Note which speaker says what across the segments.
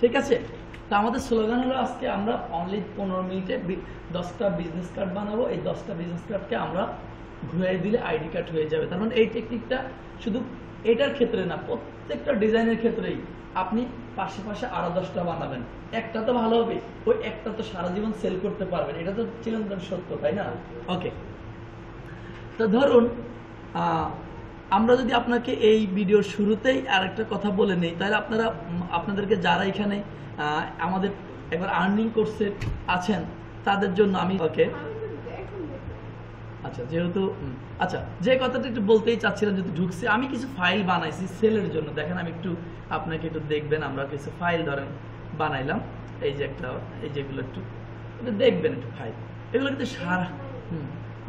Speaker 1: ঠিক আছে। তো আমাদের স্লোগান হলো আজকে আমরা অনলি 15 মিনিটে 10টা বিজনেস কার্ড বানাবো। এই 10টা বিজনেস কার্ডকে আমরা ঘুরিয়ে দিলে আইডি কার্ড হয়ে যাবে। তার মানে এই টেকনিকটা শুধু এটার ক্ষেত্রে না, প্রত্যেকটা ডিজাইনের ক্ষেত্রেই আপনি পাশে পাশে আরো 10টা বানাবেন। একটা তো ভালো হবে, ওই একটা তো সারা জীবন সেল করতে পারবেন, এটা তো চিরন্তন সত্য, তাই না? ওকে, তো ধরুন আমরা যদি আপনাকে এই ভিডিওর শুরুতেই আরেকটা কথা বলে নেই, তাহলে আপনাদেরকে যারা এখানে আমাদের একবার আর্নিং কোর্সে আছেন তাদের জন্য আমি ওকে আচ্ছা যেহেতু আচ্ছা যে কথাটা একটু বলতেই চাচ্ছিলাম, যদি ঢুকছে আমি কিছু ফাইল বানাইছি সেলের জন্য। দেখেন আমি একটু আপনাকে একটু দেখবেন, আমরা কিছু ফাইল ধরেন বানাইলাম, এই যে একটা, এই যেগুলো একটু দেখবেন একটু ফাইল, এগুলো কিন্তু সারা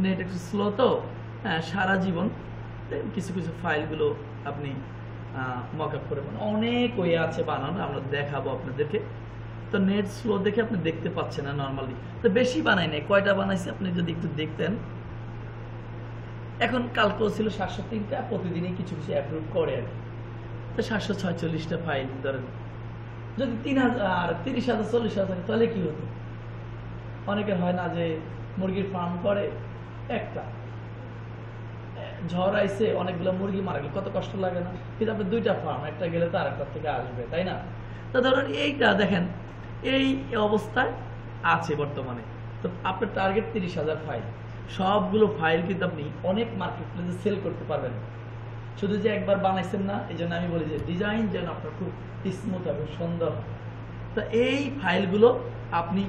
Speaker 1: নেট একটু স্লো তো, হ্যাঁ সারা জীবন কিছু কিছু ফাইলগুলো আপনি মক আপ করে অনেক ওয়ে আছে বানানো, আমরা দেখাবো আপনাদেরকে। তো নেট স্লো দেখে আপনি দেখতে পাচ্ছেন না নর্মালি, তো বেশি বানাই নাই, কয়টা বানাইছি আপনি যদি একটু দেখতেন। এখন কালকেও ছিল 703টা, প্রতিদিনই কিছু কিছু অ্যাপ্রুভ করে আর কি। তো 746টা ফাইল ধরেন, যদি 3000 30,000 40,000 তাহলে কি হতো? অনেকের হয় না যে মুরগির ফার্ম করে, একটা ঝড় আইছে অনেকগুলো মুরগি মারা গেল, কত কষ্ট লাগে না? কিন্তু আপনার 2টা ফার্ম, একটা গেলে তো আরেকটা থেকে আসবে, তাই না? তো ধরুন এইটা দেখেন এই অবস্থায় আছে বর্তমানে। তো আপনার টার্গেট 30,000 ফাইল, সবগুলো ফাইল কিন্তু আপনি অনেক মার্কেট প্লেসে সেল করতে পারবেন। শুধু যে একবার বানাইছেন না, এই জন্য আমি বলি যে ডিজাইন যেন আপনার খুব স্মুথ হবে, সুন্দর হবে। তো এই ফাইলগুলো আপনি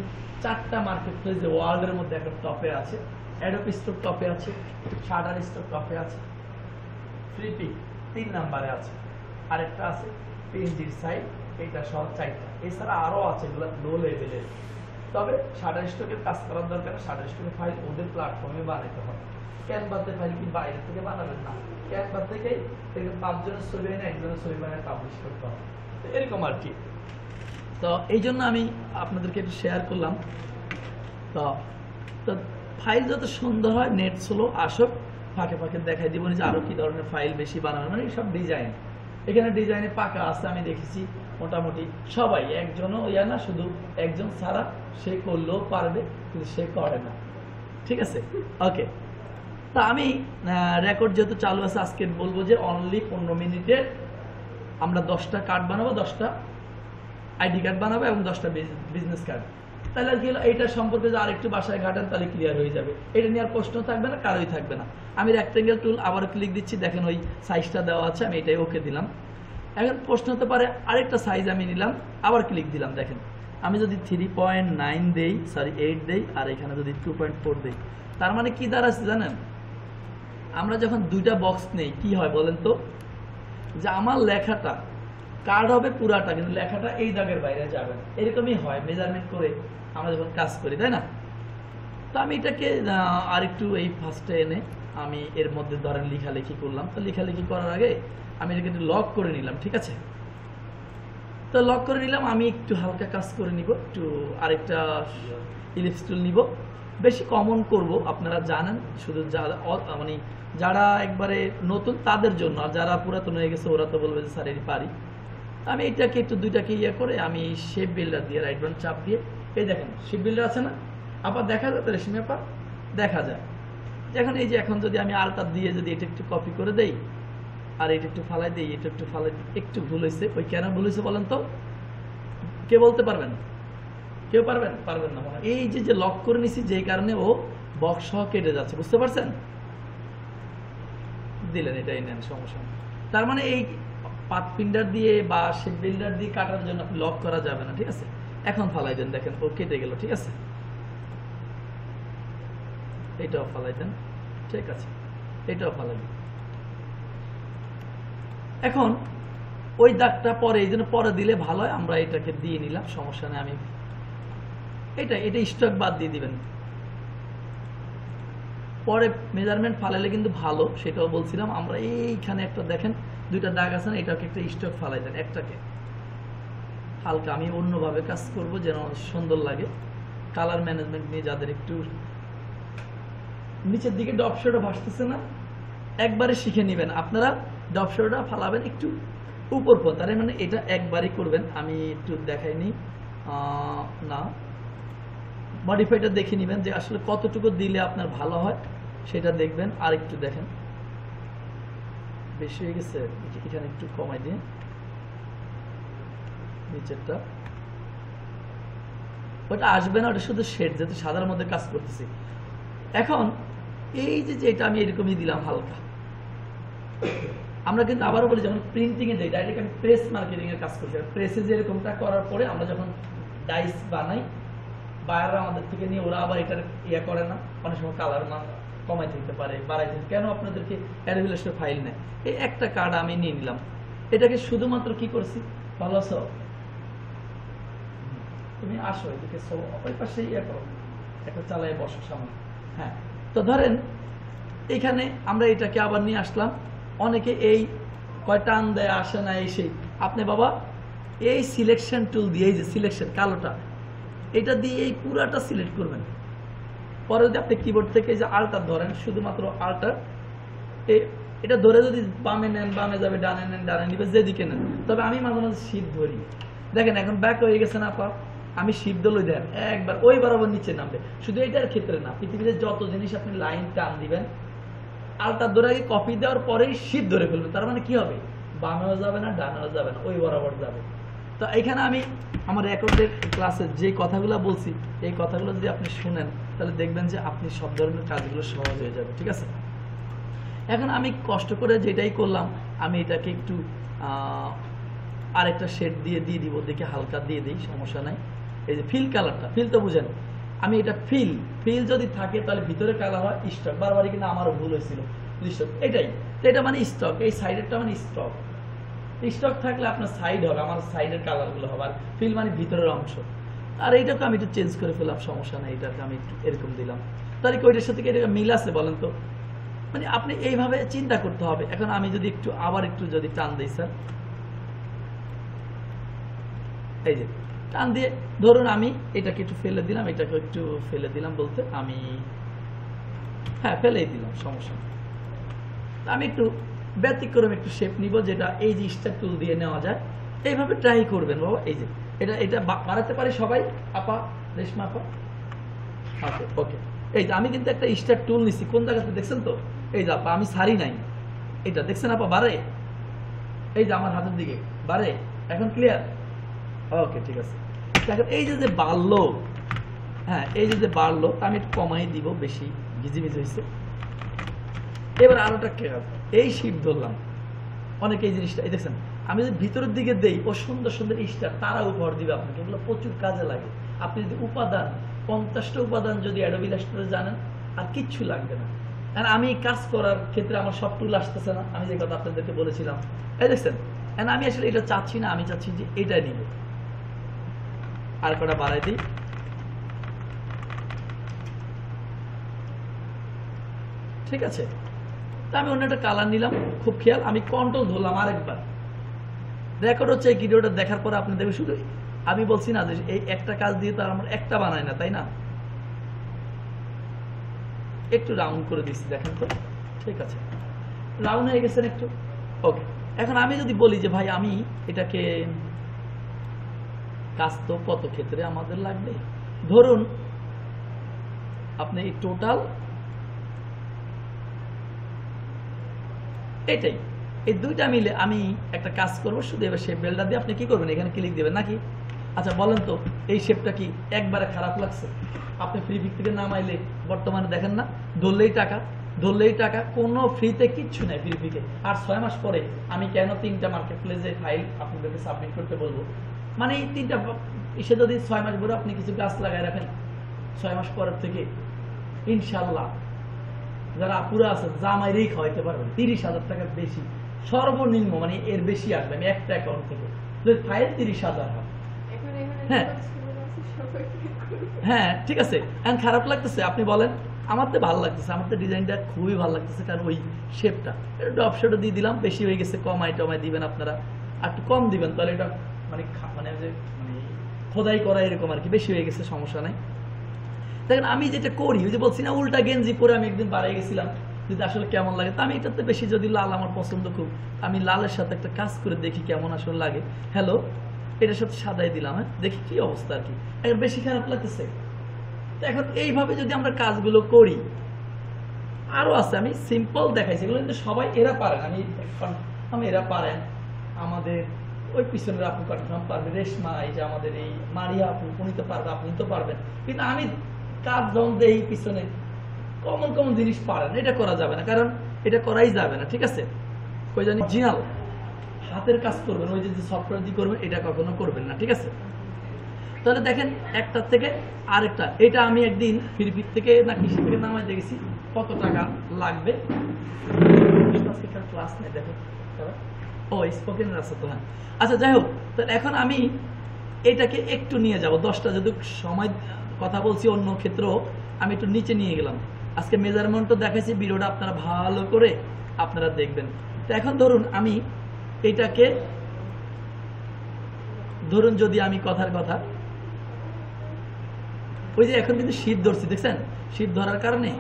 Speaker 1: 4টা মার্কেট প্লেস যে ওয়ার্ল্ডের মধ্যে একটা টপে আছে, অ্যাডোব স্টোর টপে আছে, শাটার স্টোর টপে আছে, ফ্লিপি 3 নম্বরে আছে, আরেকটা আছে পেনজির সাইট, এটা সহ 4টা। এছাড়া আরো আছে এগুলো লো লেভেলের, তবে শাটার স্টকের কাজ করার দরকার। শাটার স্টকের ফাইল ওদের প্ল্যাটফর্মে বানাতে হবে, ক্যানভাতে ফাইল কি বাইরে থেকে বানাবেন না, ক্যানভা থেকেই 5 জনের ছবি এনে একজনের ছবি বানিয়ে পাবলিশ করতে হবে, তো এরকম আর কি। তো এই জন্য আমি আপনাদেরকে একটু শেয়ার করলাম। তো ফাইল যত সুন্দর হয়, নেট স্লো আসুক, ফাঁকে ফাঁকে দেখাই দিব যে আরো কি ধরনের ফাইল বেশি বানানো, মানে সব ডিজাইন এখানে ডিজাইনে পাকা আছে। আমি দেখেছি মোটামুটি সবাই, একজনও ইয়া না, শুধু একজন ছাড়া, সে করলেও পারবে কিন্তু সে করে না, ঠিক আছে? ওকে, তা আমি রেকর্ড যেহেতু চালু আছে, আজকে বলবো যে অনলি 15 মিনিটে আমরা 10টা কার্ড বানাবো, 10টা আইডি কার্ড বানাবো এবং 10টা বিজনেস কার্ড। তাহলে কি হলো, এইটা সম্পর্কে যদি আরেকটু বাসায় ঘাটেন তাহলে ক্লিয়ার হয়ে যাবে, এটা নিয়ে আর প্রশ্ন থাকবে না, কারোই থাকবে না। আমি রেক্টেঙ্গেল টুল আবার ক্লিক দিচ্ছি, দেখেন ওই সাইজটা দেওয়া আছে, আমি এটাই ওকে দিলাম। এখন প্রশ্ন হতে পারে আরেকটা সাইজ আমি নিলাম, আবার ক্লিক দিলাম, দেখেন আমি যদি 3.9 দেই, সরি 8 দেই, আর এখানে যদি 2.4 দেই, তার মানে কি দাঁড়াচ্ছে জানেন? আমরা যখন 2টা বক্স নেই কি হয় বলেন তো, যে আমার লেখাটা কার্ড হবে পুরাটা, কিন্তু লেখাটা এই দাগের বাইরে যাবে না, এরকমই হয় মেজারমেন্ট করে আমরা যখন কাজ করি, তাই না? তো আমি এটাকে আরেকটু এই ফার্স্টে এনে আমি এর মধ্যে ধরেন লেখালেখি করলাম। তো লেখালেখি করার আগে আমি এটাকে একটু লক করে নিলাম, ঠিক আছে? তো লক করে নিলাম, আমি একটু হালকা কাজ করে নিব, একটু আরেকটা ইলিপস টুল নিব, বেশি কমন করব, আপনারা জানেন, শুধু মানে যারা একবারে নতুন তাদের জন্য, আর যারা পুরাতন হয়ে গেছে ওরা তো বলবে যে স্যার এর পারি। আমি এটাকে একটু 2টাকে ইয়ে করে আমি শেপ বিল্ডার দিয়ে রাইট বাটন চাপ দিয়ে, এই দেখেন শেপ বিল্ডার আছে না, আবার দেখা যায়, রেশমি আপা দেখা যায়। এখন এই যে এখন যদি আমি আলটা দিয়ে যদি এটা একটু কপি করে দেই, আর এটা একটু ফালাই দিই, এটা একটু ফালাই দিই, একটু ভুল হয়েছে, ওই কেন ভুল হয়েছে বলেন তো? কে বলতে পারবেন? কেউ পারবেন? পারবেন না। এই যে লক করে নিছি, যেই কারণে ও বক্স সহ কেটে যাচ্ছে, বুঝতে পারছেন? দিলেন, এটাই নেন, সমস্যা নেই। তার মানে এই পাথ ফিন্ডার দিয়ে বা শেপ বিল্ডার দিয়ে কাটার জন্য আপনি লক করা যাবে না, ঠিক আছে? এখন ফালাই দেন, দেখেন ও কেটে গেল, ঠিক আছে? এটাও ফালাই দেন, ঠিক আছে? এটাও ফালাই দেন। এখন ওই দাগটা পরে, এই জন্য পরে দিলে ভালো হয়, আমরা এটাকে দিয়ে নিলাম, সমস্যা নেই। আমি এটা স্টক বাদ দিয়ে দিবেন, পরে মেজারমেন্ট ফালাইলে কিন্তু ভালো, সেটাও বলছিলাম। আমরা এইখানে একটা দেখেন 2টা দাগ আছে না, এটাকে একটা স্টক ফালাই দেন, একটাকে হালকা। আমি অন্যভাবে কাজ করব যেন সুন্দর লাগে, কালার ম্যানেজমেন্ট নিয়ে যাদের একটু নিচের দিকে ডপ শেডো ভাসতেছে না, একবারে শিখে নেবেন আপনারা। ডপ শেডোটা ফালাবেন একটু উপর পর, তার মানে এটা একবারই করবেন। আমি একটু দেখাইনি, না মডিফাইটা দেখে নেবেন যে আসলে কতটুকু দিলে আপনার ভালো হয় সেটা দেখবেন। আর একটু দেখেন বেশি হয়ে গেছে, এখানে একটু কমাই দিয়ে নিচেরটা, ওটা আসবে না, ওটা শুধু শেড, যেহেতু সাদার মধ্যে কাজ করতেছি। এখন এই যে যেটা আমি এরকমই দিলাম হালকা, আমরা কিন্তু আবারও বলি যেমন প্রিন্টিং এ যেটা, এটাকে আমি প্রেস মার্কেটিং এর কাজ করছি। প্রেসে যেরকমটা করার পরে আমরা যখন ডাইস বানাই, বায়াররা আমাদের থেকে নিয়ে ওরা আবার এটার ইয়ে করে না, অনেক সময় কালার মান কমাই দিতে পারে, বাড়াই দিতে, কেন আপনাদেরকে অ্যারেভিলেশনের ফাইল নেয়। এই একটা কার্ড আমি নিয়ে নিলাম, এটাকে শুধুমাত্র কি করছি, ভালো আছো তুমি আসো এদিকে, ওই পাশে ইয়ে করো, একটা চালায় বসো সামনে। হ্যাঁ, তো ধরেন এখানে আমরা এটাকে আবার নিয়ে আসলাম। অনেকে এই কয় টান দেয়, আসে না, এই সেই, আপনি বাবা এই সিলেকশন টুল দিয়ে, এই যে সিলেকশন কালোটা, এটা দিয়ে এই পুরাটা সিলেক্ট করবেন। পরে যদি আপনি কিবোর্ড থেকে যে আল্টার ধরেন, শুধুমাত্র আল্টার, এটা ধরে যদি বামে নেন বামে যাবে, ডানে নেন ডানে নিবে, যেদিকে নেন। তবে আমি মাঝে মাঝে শিফট ধরি, দেখেন এখন ব্যাক হয়ে গেছে না আপা, আমি শিফট ধরলে দেন একবার ওই বরাবর নিচে নামবে। শুধু এটার ক্ষেত্রে না, পৃথিবীতে যত জিনিস আপনি লাইন টান দিবেন, আলটার ধরে আগে কপি দেওয়ার পরেই শিফট ধরে ফেলবেন। তার মানে কি হবে, বামেও যাবে না ডানেও যাবে না, ওই বরাবর যাবে। তো এখানে আমি আমার রেকর্ডের ক্লাসে যে কথাগুলো বলছি, এই কথাগুলো যদি আপনি শুনেন তাহলে দেখবেন যে আপনি সব ধরনের কাজগুলো সহজ হয়ে যাবে। ঠিক আছে, এখন আমি কষ্ট করে যেটাই করলাম, আমি এটাকে একটু আরেকটা শেড দিয়ে দিব, দেখে হালকা দিয়ে দিই, সমস্যা নাই। এই যে ফিল কালারটা, ফিল তো বুঝেন, আমি এটা ফিল যদি থাকে তাহলে ভিতরে কালার হয় স্টক, বারবারই কিন্তু আমারও ভুল হয়েছিল স্টক, এটাই তো, এটা মানে স্টক, এই সাইডেরটা মানে স্টক। স্টক থাকলে আপনার সাইড হবে, আমার সাইডের কালারগুলো হবে, আর ফিল মানে ভিতরের অংশ। আর এইটাকে আমি একটু চেঞ্জ করে ফেললাম, সমস্যা নেই, এটাকে আমি একটু এরকম দিলাম। তাহলে কি ওইটার সাথে কি এটা মিল আছে বলেন তো? মানে আপনি এইভাবে চিন্তা করতে হবে। এখন আমি যদি একটু আবার একটু যদি টান দিই স্যার, এই যে টান দিয়ে ধরুন আমি এটাকে একটু ফেলে দিলাম, এটাকে একটু ফেলে দিলাম, বলতে আমি হ্যাঁ ফেলেই দিলাম, সমস্যা নেই। আমি একটু ব্যতিক্রম একটু শেপ নিব, যেটা এই যে স্টার টুল দিয়ে নেওয়া যায়। এইভাবে ট্রাই করবেন বাবা। এই যে এটা বাড়াতে পারি সবাই, আপা রেশমা আপা, ওকে ওকে। এই যে আমি কিন্তু একটা স্টার টুল নিছি, কোন জায়গাতে দেখছেন তো, এই যে আপা আমি সারি নাই, এটা দেখছেন আপা বাড়ে, এই যে আমার হাতের দিকে বাড়ে, এখন ক্লিয়ার? ওকে ঠিক আছে। দেখেন এই যে বাড়লো, হ্যাঁ এই যে বাড়লো, আমি একটু কমাই দিব, বেশি ভিজিভিজি হয়েছে। এবার আরোটা এই শিপ ধরলাম, অনেকে এই জিনিসটা এই দেখছেন, আমি যদি ভিতরের দিকে দেই, ও সুন্দর সুন্দর স্টার তারা উপহার দিবে আপনাকে, এগুলো প্রচুর কাজে লাগে। আপনি যদি উপাদান 50টা উপাদান যদি অ্যাডোবি ইলাস্ট্রেটরে জানেন, আর কিচ্ছু লাগবে না। আর আমি কাজ করার ক্ষেত্রে আমার সব টুল আসতেছে না, আমি যে কথা আপনাদেরকে বলেছিলাম, এই দেখছেন, আমি আসলে এটা চাচ্ছি না, আমি চাচ্ছি যে এটা নিব। আর কটা বাড়াই দিই, ঠিক আছে। তা আমি অন্য একটা কালার নিলাম, খুব খেয়াল, আমি কন্ট্রোল ধরলাম আরেকবার। রেকর্ড হচ্ছে এই ভিডিওটা দেখার পরে আপনি দেখবেন, শুধু আমি বলছি না যে এই একটা কাজ দিয়ে তো আর আমার একটা বানায় না, তাই না? একটু রাউন্ড করে দিচ্ছি, দেখেন তো, ঠিক আছে, রাউন্ড হয়ে গেছেন একটু, ওকে। এখন আমি যদি বলি যে ভাই আমি এটাকে, কাজ তো কত ক্ষেত্রে আমাদের লাগবে, ধরুন আপনি এই টোটাল এটাই, এই দুইটা মিলে আমি একটা কাজ করবো। শুধু এবার শেপ বেলটা দিয়ে আপনি কি করবেন, এখানে ক্লিক দেবেন নাকি? আচ্ছা বলেন তো, এই শেপটা কি একবারে খারাপ লাগছে? আপনি ফ্রি পিক থেকে নামাইলে বর্তমানে দেখেন না, ধরলেই টাকা, কোনো ফ্রিতে কিচ্ছু নাই ফ্রি পিকে। আর 6 মাস পরে আমি কেন 3টা মার্কেট প্লেসে ফাইল আপনাদেরকে সাবমিট করতে বলবো? মানে এই 3টা এসে যদি 6 মাস পরে আপনি কিছু গাছ লাগাই রাখেন, 6 মাস পরের থেকে ইনশাল্লাহ যারা আপুরা আছেন জামাইরেই খাওয়াইতে পারবেন 30,000 টাকার বেশি সর্বনিম্ন, মানে এর বেশি আসবে। আমি একটা অ্যাকাউন্ট থেকে যদি ফাইল 30,000 হয়, হ্যাঁ হ্যাঁ ঠিক আছে। এখন খারাপ লাগতেছে, আপনি বলেন, আমার তো ভালো লাগতেছে, আমার তো ডিজাইনটা খুবই ভালো লাগতেছে, কারণ ওই শেপটা একটু অপশনটা দিয়ে দিলাম, বেশি হয়ে গেছে, কমাই টমাই দিবেন আপনারা, আর একটু কম দিবেন, তাহলে এটা মানে মানে যে মানে খোদাই করা এরকম আর কি, বেশি হয়ে গেছে, সমস্যা নাই। দেখেন আমি যেটা করি, ওই যে বলছি না, উল্টা গেঞ্জি পরে আমি একদিন বাড়াই গেছিলাম, যদি আসলে কেমন লাগে। তো আমি এটাতে বেশি, যদি লাল আমার পছন্দ খুব, আমি লালের সাথে একটা কাজ করে দেখি কেমন আসলে লাগে। হ্যালো, এটার সাথে সাদাই দিলাম, হ্যাঁ, দেখি কি অবস্থা আর কি, এখন বেশি খারাপ লাগতেছে। তো এখন এইভাবে যদি আমরা কাজগুলো করি, আরো আছে, আমি সিম্পল দেখাইছি, এগুলো কিন্তু সবাই এরা পারেন, আমি এরা পারেন, আমাদের ওই পিছনের আপু কনফার্ম পারবে, রেশমা, এই যে আমাদের এই মারিয়া আপু, উনি তো পারবে, আপনি তো পারবেন। কিন্তু আমি কাজ যখন দেই পিছনে কমন কমন জিনিস পারেন, এটা করা যাবে না, কারণ এটা করাই যাবে না, ঠিক আছে। ওই জন্য জিনাল হাতের কাজ করবেন, ওই যে সফটওয়্যার দিয়ে করবেন, এটা কখনো করবেন না, ঠিক আছে। তাহলে দেখেন একটা থেকে আরেকটা, এটা আমি একদিন ফিরফির থেকে না কৃষি থেকে নামাই দেখেছি, কত টাকা লাগবে। ক্লাস নেই, দেখো ও স্পোকেন আছে তো, হ্যাঁ। আচ্ছা যাই হোক, তাহলে এখন আমি এটাকে একটু নিয়ে যাব 10টা, যদি সময় কথা বলছি, অন্য ক্ষেত্রেও আমি একটু নিচে নিয়ে গেলাম। আজকে মেজারমেন্টও দেখাইছি, ভিডিওটা আপনারা ভালো করে আপনারা দেখবেন। তো এখন ধরুন আমি এটাকে, ধরুন যদি আমি কথার কথা, ওই যে এখন কিন্তু শীত ধরছি, দেখছেন শীত ধরার কারণে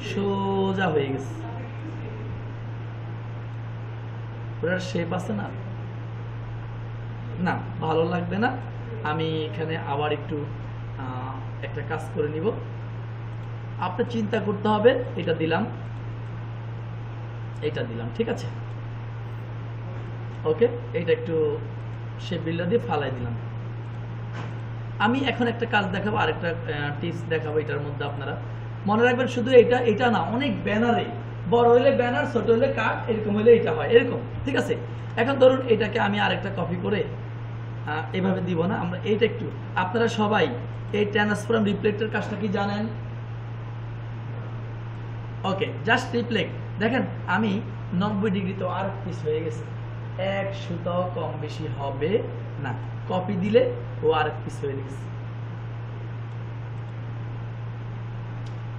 Speaker 1: সোজা হয়ে গেছে, ওটার শেপ আছে না, না ভালো লাগবে না। আমি এখানে আবার একটু একটা কাজ করে নিব। আপনার চিন্তা করতে হবে, এটা দিলাম, এটা দিলাম, ঠিক আছে, ওকে। এটা একটু শেপ বিল্ডার দিয়ে ফালাই দিলাম। আমি এখন একটা কাজ দেখাবো, আরেকটা টিপস দেখাবো। এটার মধ্যে আপনারা মনে রাখবেন, শুধু এটা না, অনেক ব্যানারে, বড় হলে ব্যানার, ছোট হলে কার্ড, এরকম হলে এটা হয় এরকম, ঠিক আছে। এখন ধরুন এটাকে আমি আরেকটা কপি করে এভাবে দিব না, আমরা এইটা একটু, আপনারা সবাই এই ট্রান্সফর্ম রিফ্লেক্টের কাজটা কি জানেন? ওকে, জাস্ট রিফ্লেক্ট। দেখেন আমি 90 ডিগ্রি তো আর পিস হয়ে গেছে, 1 সুতাও কম বেশি হবে না, কপি দিলে ও আর পিস হয়ে গেছে।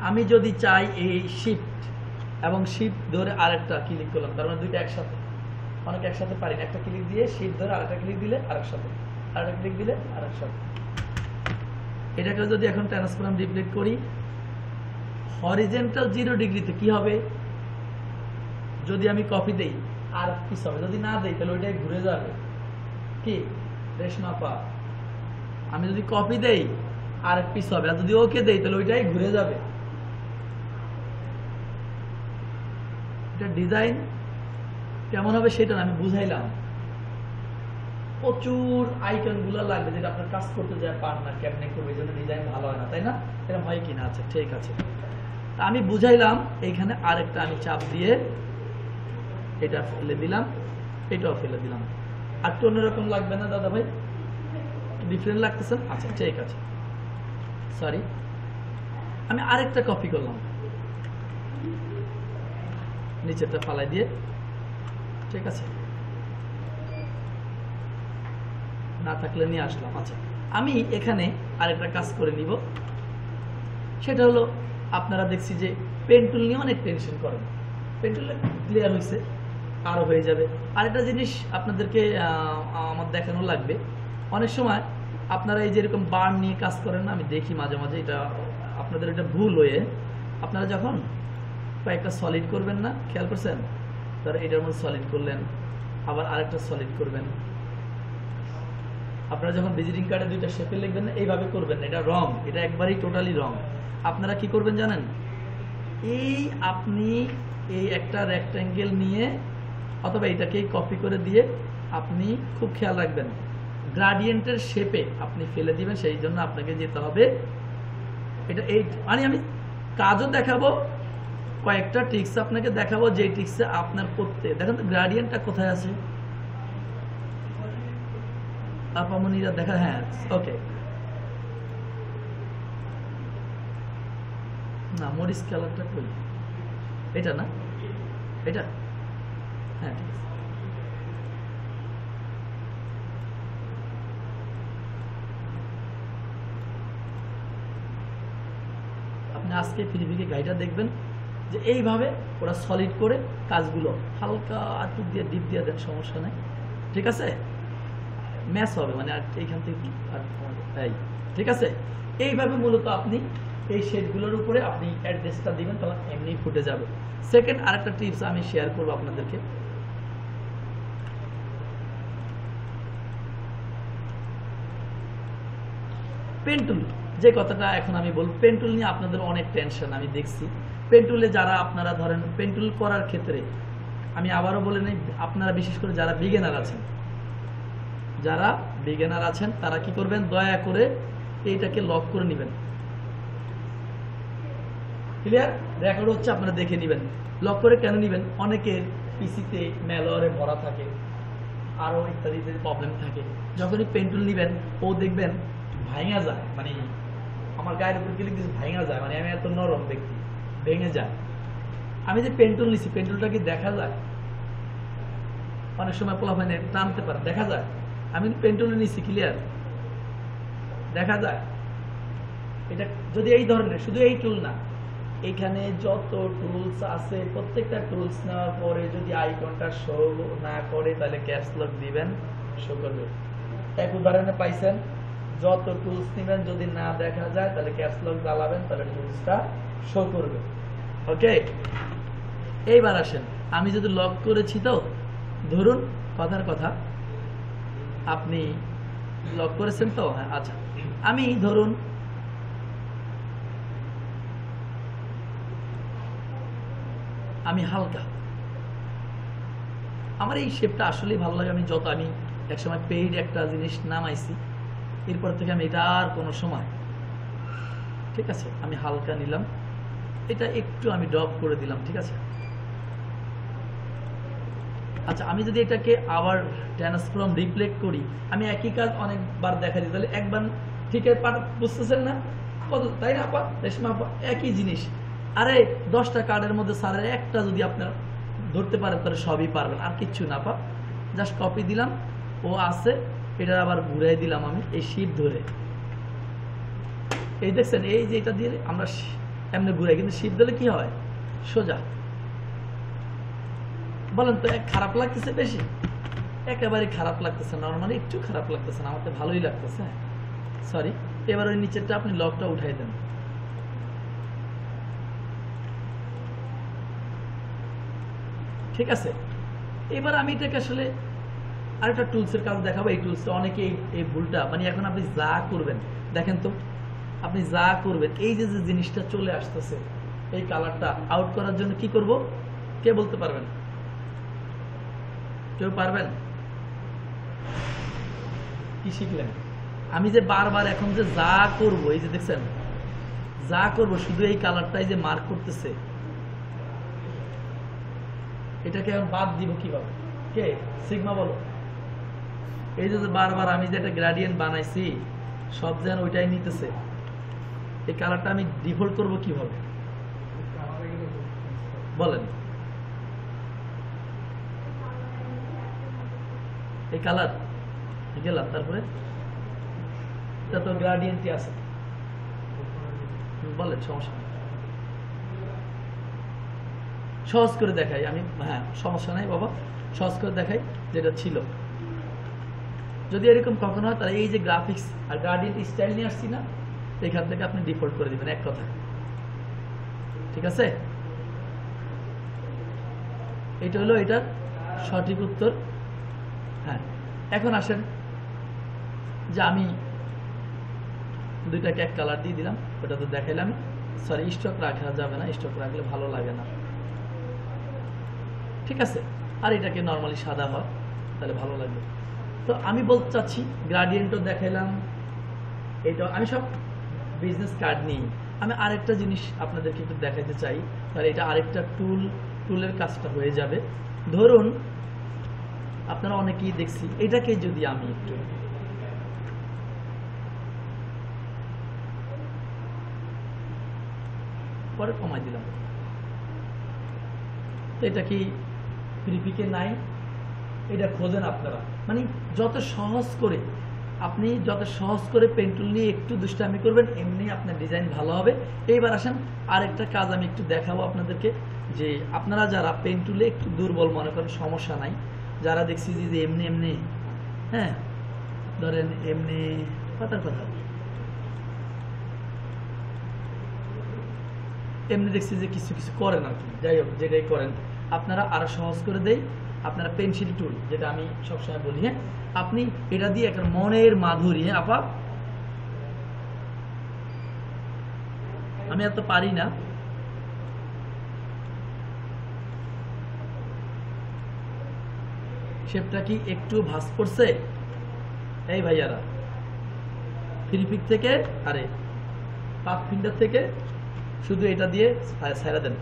Speaker 1: আমি যদি চাই এই শিফট এবং শিফট ধরে আরেকটা ক্লিক করলাম, তার মানে দুইটা একসাথে, অনেক একসাথে পারি না, একটা ক্লিক দিয়ে শিফট ধরে আরেকটা ক্লিক দিলে আরেক সাথে, আরেকটা ক্লিক দিলে আরেক সাথে। এটাকে যদি এখন ট্রান্সফর্ম রিফ্লেক্ট করি, হরিজন্টাল 0 ডিগ্রিতে কি হবে? যদি আমি কপি দেই আর পিস হবে, যদি না দেই তাহলে ওইটাই ঘুরে যাবে। কি রেশমা পা, আমি যদি কপি দেই আর পিস হবে, আর যদি ওকে দেই তাহলে ওইটাই ঘুরে যাবে। এটা ডিজাইন কেমন হবে সেটা আমি বুঝাইলাম। প্রচুর আইকন গুলো লাগবে, যেটা আপনার কাজ করতে যায় পার না, কেমনে করবে, এই জন্য ডিজাইন ভালো হয় না, তাই না? এরকম হয় কিনা? আচ্ছা ঠিক আছে, আমি বুঝাইলাম। এইখানে আরেকটা আমি চাপ দিয়ে এটা ফেলে দিলাম, এটাও ফেলে দিলাম। আর তো অন্যরকম লাগবে না দাদা ভাই? ডিফারেন্ট লাগতেছে? আচ্ছা ঠিক আছে, সরি। আমি আরেকটা কপি করলাম, নিচেরটা ফালাই দিয়ে, ঠিক আছে, না থাকলে নিয়ে আসলাম। আচ্ছা, আমি এখানে আরেকটা কাজ করে নিব, সেটা হলো আপনারা দেখছি যে পেন টুল নিয়ে অনেক টেনশন করেন, পেন টুলে ক্লিয়ার হয়েছে, আরও হয়ে যাবে। আরেকটা জিনিস আপনাদেরকে আমার দেখানো লাগবে, অনেক সময় আপনারা এই যে এরকম বার নিয়ে কাজ করেন না, আমি দেখি মাঝে মাঝে, এটা আপনাদের এটা ভুল হয়ে, আপনারা যখন কয়েকটা সলিড করবেন না, খেয়াল করছেন, তারা এটার মধ্যে সলিড করলেন, আবার আরেকটা সলিড করবেন। আপনারা যখন ভিজিটিং কার্ডে দুইটা শেপে লিখবেন না, এইভাবে করবেন না, এটা রং, এটা একবারেই টোটালি রং। আপনারা কি করবেন জানেন? এই আপনি এই একটা রেক্ট্যাঙ্গেল নিয়ে অথবা এটাকেই কপি করে দিয়ে আপনি খুব খেয়াল রাখবেন, গ্রাডিয়েন্টের শেপে আপনি ফেলে দিবেন। সেই জন্য আপনাকে যেতে হবে এটা, এই মানে আমি কাজও দেখাবো, কয়েকটা ট্রিক্স আপনাকে দেখাবো, যে ট্রিক্সে আপনার করতে, দেখেন তো গ্রাডিয়েন্টটা কোথায় আছে আপামনিরা দেখা, হ্যাঁ ওকে, না মরিস কালারটা কই, এটা না, এটা হ্যাঁ ঠিক আছে। আপনি আজকে ফিরিফিরি গাড়িটা দেখবেন যে এইভাবে ওরা সলিড করে কাজগুলো হালকা একটু দিয়ে ডিপ দিয়ে দেন, সমস্যা নেই, ঠিক আছে, ম্যাচ হবে, মানে আর এইখান থেকে এই ঠিক আছে। এইভাবে মূলত আপনি এই শেডগুলোর উপরে আপনি অ্যাড্রেসটা দিবেন, তাহলে এমনি ফুটে যাবে। সেকেন্ড আরেকটা টিপস আমি শেয়ার করবো আপনাদেরকে। পেন টুল, যে কথাটা এখন আমি বলব, পেন টুল নিয়ে আপনাদের অনেক টেনশন আমি দেখছি। পেন টুলে যারা আপনারা ধরেন পেন টুল করার ক্ষেত্রে আমি আবারও বলে নেই, আপনারা বিশেষ করে যারা বিগিনার আছেন তারা কি করবেন, দয়া করে এইটাকে লক করে নেবেন। ক্লিয়ার? রেকর্ড হচ্ছে, আপনারা দেখে নেবেন। লক করে কেন নেবেন? অনেকের পিসিতে ম্যালওয়্যারে ভরা থাকে, আরো ইত্যাদি প্রবলেম থাকে। যখনই পেন টুল নেবেন ও দেখবেন ভাঙা যায়, মানে আমার গায়ের উপর গেলে কিছু ভাঙা যায়, মানে আমি এত নরম ব্যক্তি, ভেঙে যায়। আমি যে পেন টুল নিছি, পেন টুলটা কি দেখা যায়? অনেক সময় পোলাপাইন টানতে পারে, দেখা যায়। আমি পেন টুল নিছি, ক্লিয়ার দেখা যায়। এটা যদি এই ধরনের, শুধু এই টুল না, এখানে যত টুলস আছে প্রত্যেকটা টুলস নেওয়ার পরে যদি আইকনটা শো না করে তাহলে ক্যাপস লক দিবেন, শো করবে। এক উদাহরণে পাইছেন, যত টুলস নেবেন যদি না দেখা যায় তাহলে ক্যাপস লক জ্বালাবেন, তাহলে টুলসটা শো করবে। ওকে, এইবার আসেন, আমি যদি লক করেছি, তো ধরুন কথার কথা আপনি লক করেছেন তো, হ্যাঁ আচ্ছা, আমি ধরুন আমি হালকা, আমার এই শেপটা আসলেই ভালো লাগে। আমি একসময় পেইড একটা জিনিস নামাইছি, এরপর থেকে আমি এটা আর কোনো সময়, ঠিক আছে, আমি হালকা নিলাম, এটা একটু আমি ড্রপ করে দিলাম, ঠিক আছে। আচ্ছা, আমি যদি এটাকে আবার ট্রান্সফর্ম রিফ্লেক্ট করি, আমি একই কাজ অনেকবার দেখা দিই, তাহলে একবার ঠিক বুঝতেছেন না কত, তাই না আপা, রেশমা আপা? একই জিনিস। আরে 10টা কার্ডের মধ্যে স্যারের একটা যদি আপনার ধরতে পারেন তাহলে সবই পারবেন, আর কিচ্ছু না আপা। জাস্ট কপি দিলাম, ও আছে, এটা আবার ঘুরাই দিলাম আমি এই শিপ ধরে। এই দেখছেন, এই যে এটা দিয়ে আমরা এমনি ঘুরাই, কিন্তু শিপ দিলে কি হয়, সোজা। বলেন তো খারাপ লাগতেছে বেশি? একেবারে খারাপ লাগতেছে, নর্মালি একটু খারাপ লাগতেছে না, আমাকে ভালোই লাগতেছে। সরি, এবার ওই নিচেরটা আপনি লকটা উঠাই দেন। ঠিক আছে, এবার আমি এটাকে আসলে আরেকটা টুলসের কাজ দেখাবো। এই টুলসটা অনেকে এই ভুলটা, মানে এখন আপনি যা করবেন, দেখেন তো আপনি যা করবেন, এই যে জিনিসটা চলে আসতেছে, এই কালারটা আউট করার জন্য কি করব, কে বলতে পারবেন? কেউ পারবেন? কি শিখলেন? আমি যে বারবার এখন যে যা করব, এই যে দেখছেন যা করব, শুধু এই কালারটাই যে মার্ক করতেছে, এটাকে এখন বাদ দিব কিভাবে? কে সিগমা বলো? এই যে বারবার আমি যে একটা গ্রেডিয়েন্ট বানাইছি, সব যেন ওইটাই নিতেছে, এই কালারটা আমি ডিফল্ট করব কিভাবে বলেন? এই কালার গেলাম, তারপরে এটা তো গ্রেডিয়েন্টই আছে, বলেন সমস্যা। সহজ করে দেখাই আমি, হ্যাঁ সমস্যা নাই বাবা, সহজ করে দেখাই যেটা ছিল। যদি এরকম কখনো হয় তাহলে এই যে গ্রাফিক্স আর গ্রেডিয়েন্ট স্টাইল নিয়ে আসছি না, এখান থেকে আপনি ডিফল্ট করে দিবেন, এক কথা, ঠিক আছে? এটা হলো এটার সঠিক উত্তর। হ্যাঁ, এখন আসেন যে আমি দুইটাকে এক কালার দিয়ে দিলাম, ওটা তো দেখাইলাম। সরি, স্টক রাখা যাবে না, স্টক রাখলে ভালো লাগে না, ঠিক আছে। আর এটাকে নর্মালি সাদা হয়, তাহলে ভালো লাগবে। তো আমি বলতে চাচ্ছি, গ্রেডিয়েন্টও দেখাইলাম, এটা আমি সব বিজনেস কার্ড নিই। আমি আরেকটা জিনিস আপনাদেরকে একটু দেখাতে চাই, তাহলে এটা আরেকটা টুলের কাজটা হয়ে যাবে। ধরুন আপনারা অনেকেই দেখছি, এটাকে যদি আমি একটু পরে কমাই দিলাম, তো এটা কি প্রিপিকে নাই? এটা খোঁজেন আপনারা, মানে যত সহজ করে পেন টুল নিয়ে একটু দুষ্টামি করবেন, এমনি আপনার ডিজাইন ভালো হবে। এইবার আসেন আরেকটা কাজ আমি একটু দেখাবো আপনাদেরকে, যে আপনারা যারা পেন টুলে একটু দুর্বল মনে করেন, সমস্যা নাই, যারা দেখছি যে এমনি হ্যাঁ ধরেন এমনি কথার কথা এমনি দেখছি যে কিছু কিছু করেন আর কি। যাই হোক, যেটাই করেন আপনারা আরো সহজ করে দেই। আপনারা পেন্সিল টুল, যেটা আমি সবসময় বলি, হ্যাঁ, আপনি এটা দিয়ে একটা মনের মাধুরী, হ্যাঁ আপা, আমি এত পারি না, শেপটা কি একটু ভাঁজ করছে? এই ভাইয়ারা, ফিরিপিক থেকে, আরে পাঁচ ফিঙ্গার থেকে শুধু এটা দিয়ে ছাইড়া দেন।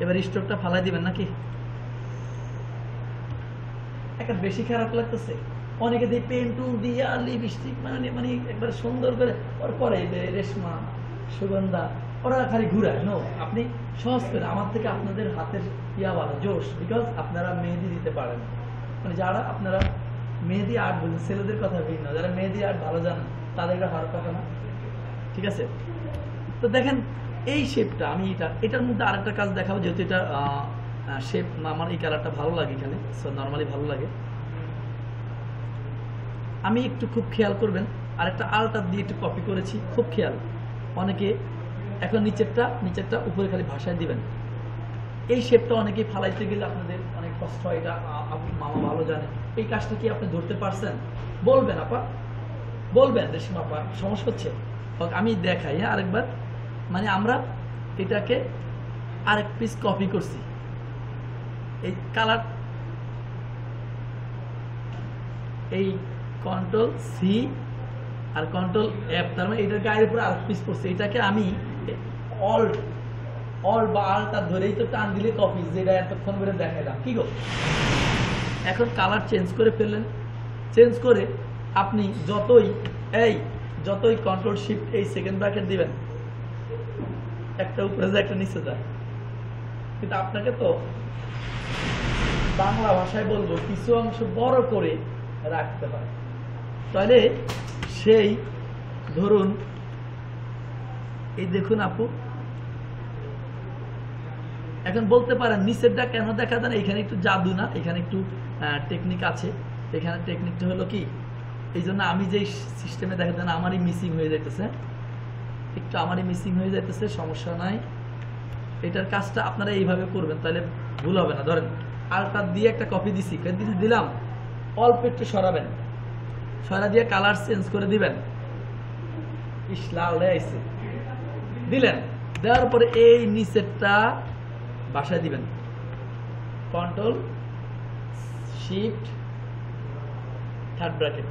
Speaker 1: এবার স্ট্রোকটা ফালাই দিবেন নাকি? একটা বেশি খারাপ লাগতেছে। অনেকে দিয়ে পেন টুল দিয়ে লিপস্টিক মানে মানে একবার সুন্দর করে ওর পরে রেশমা, সুগন্ধা, ওরা খালি ঘুরায়। নো, আপনি সহজ করে আমার থেকে আপনাদের হাতের ইয়া ভালো, জোশ, বিকজ আপনারা মেহেদি দিতে পারেন। মানে যারা আপনারা মেহেদি আর্ট বলছেন, ছেলেদের কথা ভিন্ন, যারা মেহেদি আর্ট ভালো জানেন তাদের এটা হওয়ার কথা না। ঠিক আছে, তো দেখেন এই শেপটা আমি এটার মধ্যে আরেকটা কাজ দেখাবো, যেহেতু এটা শেপ আমার এই কালারটা ভালো লাগে, এখানে নর্মালি ভালো লাগে। আমি একটু খুব খেয়াল করবেন, আরেকটা আলটার দিয়ে একটু কপি করেছি, খুব খেয়াল। অনেকে এখন নিচেরটা উপরে খালি ভাষায় দিবেন। এই শেপটা অনেকেই ফালাইতে গেলে আপনাদের অনেক কষ্ট হয়, এটা মামা ভালো জানে। এই কাজটা কি আপনি ধরতে পারছেন? বলবেন আপা, বলবেন রেশমা আপা, সমস্যা হচ্ছে। আমি দেখাই, হ্যাঁ আরেকবার। মানে আমরা এটাকে আরেক পিস কপি করছি, এই কালার, এই কন্ট্রোল সি আর কন্ট্রোল এফ, তার মানে এটার গায়ের উপরে আরেক পিস পড়ছে। এটাকে আমি অল বা আলটা ধরেই তো টান দিলে কপি, যেটা এতক্ষণ ধরে দেখাইলাম। কি গো, এখন কালার চেঞ্জ করে ফেললেন। চেঞ্জ করে আপনি যতই কন্ট্রোল শিফট এই সেকেন্ড ব্র্যাকেট দিবেন, একটা উপরে যায় একটা নিচে যায়। কিন্তু আপনাকে তো বাংলা ভাষায় বলবো, কিছু অংশ বড় করে রাখতে হয়। তাহলে সেই ধরুন, এই দেখুন আপু, এখন বলতে পারেন নিচেরটা কেন দেখা দেন? এখানে একটু জাদু না, এখানে একটু টেকনিক আছে। এখানে টেকনিকটা হলো কি, এই জন্য আমি যেই সিস্টেমে দেখা দেন আমারই মিসিং হয়ে যাইতেছে, একটু আমারই মিসিং হয়ে যাইতেছে, সমস্যা নাই। এটার কাজটা আপনারা এইভাবে করবেন, তাহলে ভুল হবে না। ধরেন আলটা দিয়ে একটা কপি দিলাম, অল্প একটু সরাবেন, সরা দিয়ে কালার চেঞ্জ করে দিবেন। ইস, লাল হয়ে আসছে, দিলেন। দেওয়ার পরে এই নিচেরটা বাসায় দিবেন, control shift third bracket,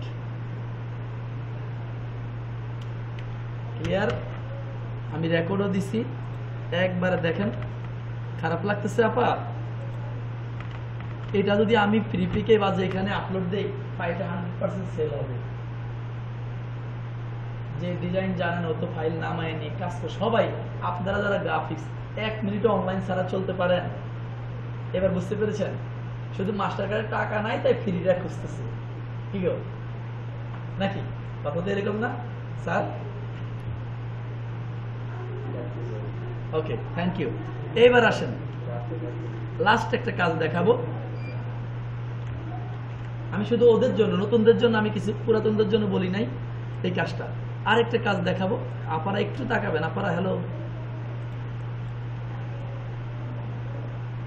Speaker 1: clear? আমি রেকর্ডও দিছি, একবারে দেখেন। খারাপ লাগতেছে আপা? এটা যদি আমি ফ্রিপিকে বা যেখানে আপলোড দেই, ফাইলটা 100% সেল হবে। যে ডিজাইন জানেন ও তো ফাইল নামায় নিয়ে কাজ করে সবাই। আপনারা যারা গ্রাফিক্স 1 মিনিটে অনলাইন ছাড়া চলতে পারেন, এবার বুঝতে পেরেছেন? শুধু মাস্টার কার্ডের টাকা নাই তাই ফ্রিটা খুঁজতেছে, কি গো নাকি? কথা তো এরকম না স্যার? Okay, thank you. এইবার আসেন, লাস্ট একটা কাজ দেখাবো। আমি শুধু ওদের জন্য, নতুনদের জন্য, আমি কিছু পুরাতনদের জন্য বলি নাই এই কাজটা। আরেকটা কাজ দেখাবো, আপনারা একটু তাকাবেন। আপনারা, হ্যালো,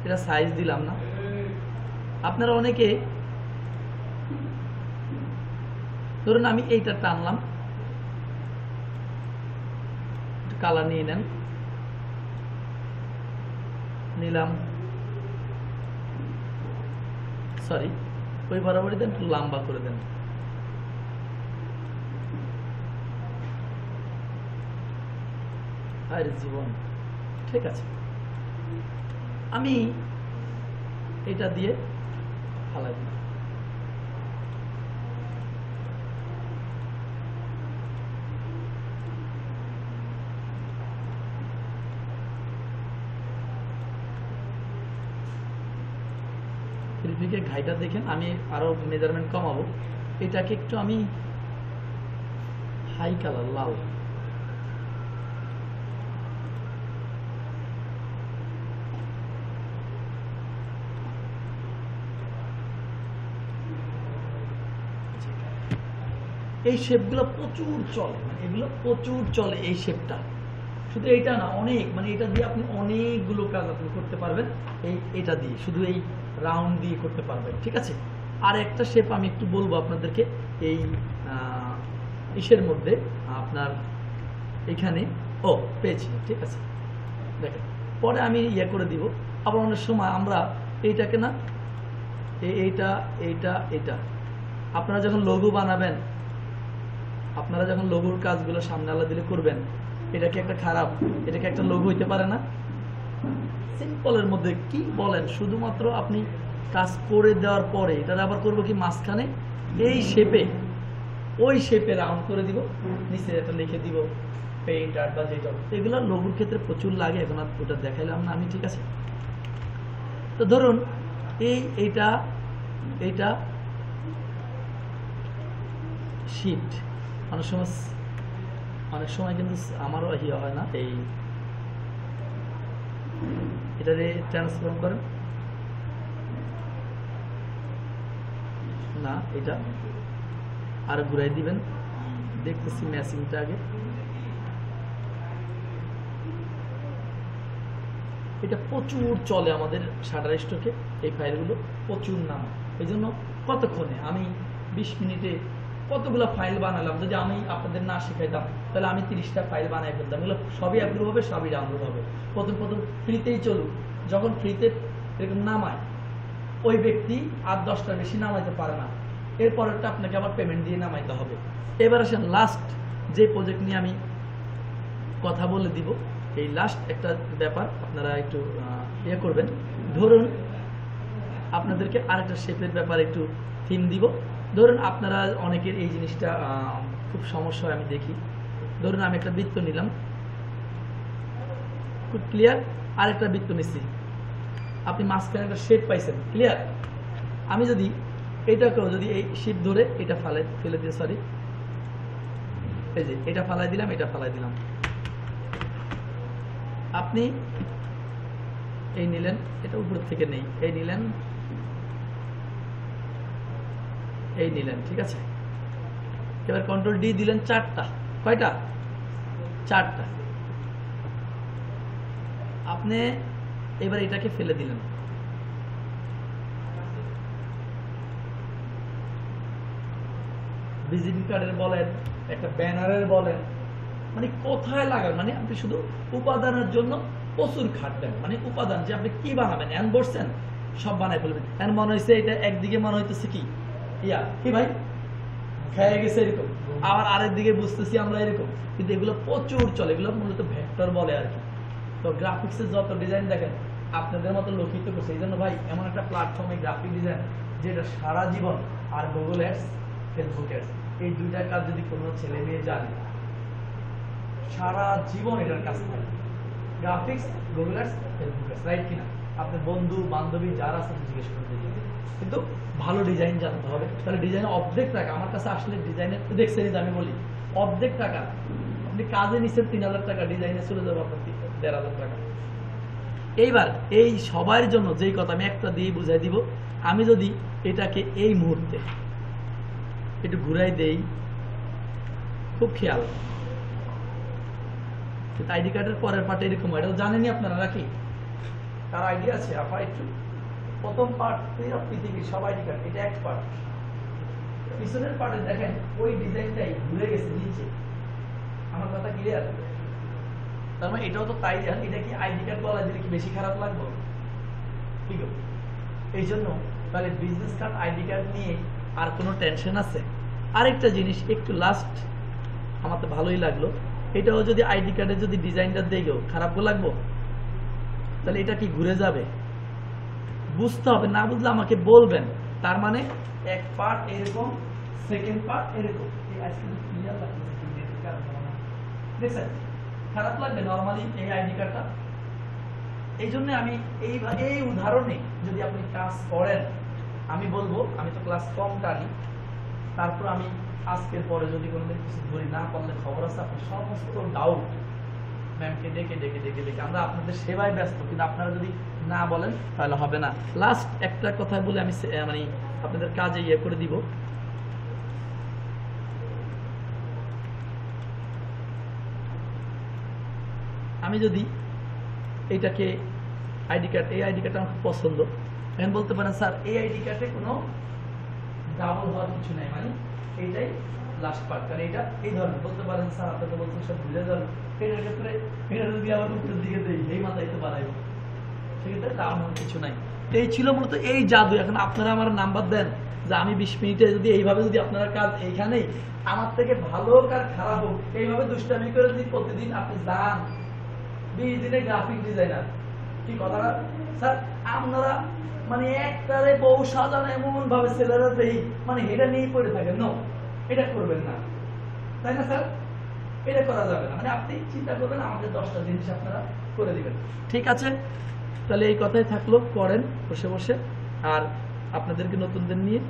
Speaker 1: এটা সাইজ দিলাম না। আপনারা অনেকে ধরুন আমি এইটা টানলাম, কালার নিয়ে নেন, নিলাম, সরি ওই বরাবরই দেন, একটু লম্বা করে দেন। আরে জীবন, ঠিক আছে, আমি এটা দিয়ে ফালাই দিই। ফিল্পিকে ঘাইটা দেখেন, আমি আরো মেজারমেন্ট কমাবো। এটাকে একটু আমি হাই কালার, লাল, এই শেপগুলো প্রচুর চলে, মানে এগুলো প্রচুর চলে এই শেপটা। শুধু এইটা না, অনেক, মানে এটা দিয়ে আপনি অনেকগুলো কাজ আপনি করতে পারবেন এটা দিয়ে, শুধু এই রাউন্ড দিয়ে করতে পারবেন, ঠিক আছে। আর একটা শেপ আমি একটু বলবো আপনাদেরকে, এই ইসের মধ্যে আপনার এখানে পেয়েছি, ঠিক আছে। দেখেন পরে আমি ইয়ে করে দিব। আবার অনেক সময় আমরা এইটাকে না, এইটা এইটা এটা আপনারা যখন লঘু বানাবেন, আপনারা যখন লঘুর কাজগুলো সামনে আল্লাহ দিলে করবেন, এটা কি একটা খারাপ, এটা কি একটা লঘু হইতে পারে না? সিম্পলের মধ্যে কি বলেন, শুধুমাত্র আপনি কাজ করে দেওয়ার পরে এটা আবার করবো কি মাঝখানে এই শেপে, ওই শেপে রাউন্ড করে দিব, নিচে এটা লিখে দিব পেইন্ট আর্ট বা যেটা, এগুলো লঘুর ক্ষেত্রে প্রচুর লাগে। এখন আর ওটা দেখাইলাম না আমি, ঠিক আছে। তো ধরুন এইটা এইটা শিট, অনেক সময় কিন্তু আমারও ইয়ে হয় না, এটারে ট্রান্সফর্ম করেন না, এটা আর ঘুরাই দিবেন, দেখতেছি ম্যাচিংটা আগে। এটা প্রচুর চলে আমাদের শাটার স্টকে, এই ফাইলগুলো প্রচুর নাম। এই জন্য কতক্ষণে আমি 20 মিনিটে কতগুলো ফাইল বানালাম। যদি আমি আপনাদের না শেখাইতাম তাহলে আমি 30টা ফাইল বানাই ফেলতাম। এগুলো সবই অ্যাপ্রুভ হবে, সবই ডাউনলোড হবে। প্রথম ফ্রিতেই চলুক, যখন ফ্রিতে এরকম নামায় ওই ব্যক্তি আর 10টার বেশি নামাইতে পারে না, এরপরেরটা আপনাকে আবার পেমেন্ট দিয়ে নামাইতে হবে। এবার আসেন লাস্ট যে প্রজেক্ট নিয়ে আমি কথা বলে দিব, এই লাস্ট একটা ব্যাপার আপনারা একটু ইয়ে করবেন। ধরুন আপনাদেরকে আরেকটা শেপের ব্যাপারে একটু থিম দিব। ধরুন আপনারা অনেকের এই জিনিসটা খুব সমস্যা হয় আমি দেখি। ধরুন আমি একটা বৃত্ত নিলাম, খুব ক্লিয়ার, আরেকটা বৃত্ত নিচ্ছি, আপনি মাঝখানে একটা শেপ পাইছেন, ক্লিয়ার। আমি যদি এইটাকেও যদি এই শেপ ধরে এটা ফেলে দিয়ে, সরি, এই যে এটা ফালাই দিলাম, এটা ফালাই দিলাম, আপনি এই নিলেন, এটা উপর থেকে নেই, এই নিলেন, এই নিলেন, ঠিক আছে। এবার কন্ট্রোল ডি দিলেন, 4টা, কয়টা? 4টা। আপনি এবার এটাকে ফেলে দিলেন, ভিজিটিং কার্ডের বলেন, একটা ব্যানারের বলেন, মানে কোথায় লাগাবেন, মানে আপনি শুধু উপাদানের জন্য প্রচুর খাটবেন। মানে উপাদান যে আপনি কি বানাবেন, এন বলছেন সব বানাই ফেলবেন। এন মনে হয়েছে এটা একদিকে মনে হইতেছে কি কি ভাই খেয়ে গেছে এরকম, আবার আরেক দিকে বুঝতেছি আমরা এরকম। কিন্তু এগুলো প্রচুর চলে, এগুলো মূলত ভেক্টর বলে আর কি। তো গ্রাফিক্সের যত ডিজাইন দেখেন আপনাদের মতো লোকিত করছে। এই জন্য ভাই এমন একটা প্ল্যাটফর্মে গ্রাফিক ডিজাইন যেটা সারা জীবন, আর গুগল অ্যাডস, ফেসবুক অ্যাডস, এই দুইটার কাজ যদি কোনো ছেলে মেয়ে জানে সারা জীবন এটার কাজ করে। Graphics, Google ads, Facebook ads, right কিনা? আপনার বন্ধু বান্ধবী যারা আছে জিজ্ঞেস করতে দিন। কিন্তু ভালো ডিজাইন জানতে হবে। তাহলে ডিজাইনের অর্ধেক টাকা আমার কাছে আসলে ডিজাইনের দেখছেন, আমি বলি অর্ধেক টাকা আপনি কাজে নিচ্ছেন 3000 টাকা, ডিজাইনে চলে যাবে আপনার 1500 টাকা। এইবার এই সবার জন্য যেই কথা আমি একটা দিয়ে বুঝাই দিব, আমি যদি এটাকে এই মুহূর্তে একটু ঘুরাই দেই, খুব খেয়াল, আইডি কার্ডের পরের পার্টে এরকম হয়, এটা জানেনি আপনারা নাকি? তার আইডিয়া আছে? আপা একটু প্রথম পার্ট পৃথিবীর সব আইডি কার্ড, এটা এক পার্ট। পিছনের পার্টে দেখেন ওই ডিজাইনটাই ঘুরে গেছে নিচে। আমার কথা ক্লিয়ার? তার মানে এটাও তো তাই দেন, এটা কি আইডি কার্ড বলা দিলে কি বেশি খারাপ লাগবে? ঠিক আছে। এই জন্য তাহলে বিজনেস কার্ড, আইডি কার্ড নিয়ে আর কোনো টেনশন আছে? আরেকটা জিনিস একটু লাস্ট আমার তো ভালোই লাগলো, এটাও যদি আইডি কার্ডে যদি ডিজাইনটা দেখেও খারাপ লাগবো, তাহলে এটা কি ঘুরে যাবে? বুঝতে হবে, না বুঝলে আমাকে বলবেন। তার মানে এক পার্ট এরকম, সেকেন্ড পার্ট এরকম, দেখছেন খারাপ লাগবে নর্মালি এই আইডি কার্ডটা। এই জন্য আমি এই উদাহরণে যদি আপনি কাজ করেন, আমি বলবো, আমি তো ক্লাস কম টানি, তারপর আমি আজকের পরে যদি কোনোদিন কিছু ধরি না পারলে খবর আছে, আপনি সমস্ত ডাউট ম্যামকে ডেকে ডেকে ডেকে ডেকে আমরা আপনাদের সেবায় ব্যস্ত, কিন্তু আপনারা যদি না বলেন তাহলে হবে না। লাস্ট একটা কথা বলে আমি মানে আপনাদের কাজে ইয়ে করে দিব। আমি যদি এইটাকে আইডি কার্ড, এই আইডি কার্ডটা আমার খুব পছন্দ, এখন বলতে পারেন স্যার এই আইডি কার্ডে কোনো ডাবল হওয়ার কিছু নাই, মানে এইটাই লাস্ট পার্ট, কারণ এটা এই ধরনের বলতে পারেন স্যার আপনি তো বলছেন সব ভুলে যাবেন, এটার ক্ষেত্রে এটা যদি আবার উত্তর দিকে দেই এই মাথায় তো বাড়াইব, সেক্ষেত্রে ডাউন হওয়ার কিছু নাই। তো এই ছিল মূলত এই জাদু। এখন আপনারা আমার নাম্বার দেন যে আমি 20 মিনিটে যদি এইভাবে যদি আপনারা কাজ এইখানেই আমার থেকে ভালো কার খারাপ হোক এইভাবে দুষ্টামি করে যদি প্রতিদিন আপনি যান 20 দিনে গ্রাফিক ডিজাইনার, কি কথা স্যার আপনারা মানে একটারে বউ সাজানো এমন ভাবে ছেলেরা দেই মানে এটা নিয়েই পড়ে থাকেন, নো এটা করবেন না, তাই না স্যার? এটা করা যাবে না, মানে আপনি চিন্তা করবেন আমাদের 10টা জিনিস আপনারা করে দিবেন, ঠিক আছে? তাহলে এই কথাই থাকলো, করেন বসে বসে, আর আপনাদেরকে নতুনদের নিয়ে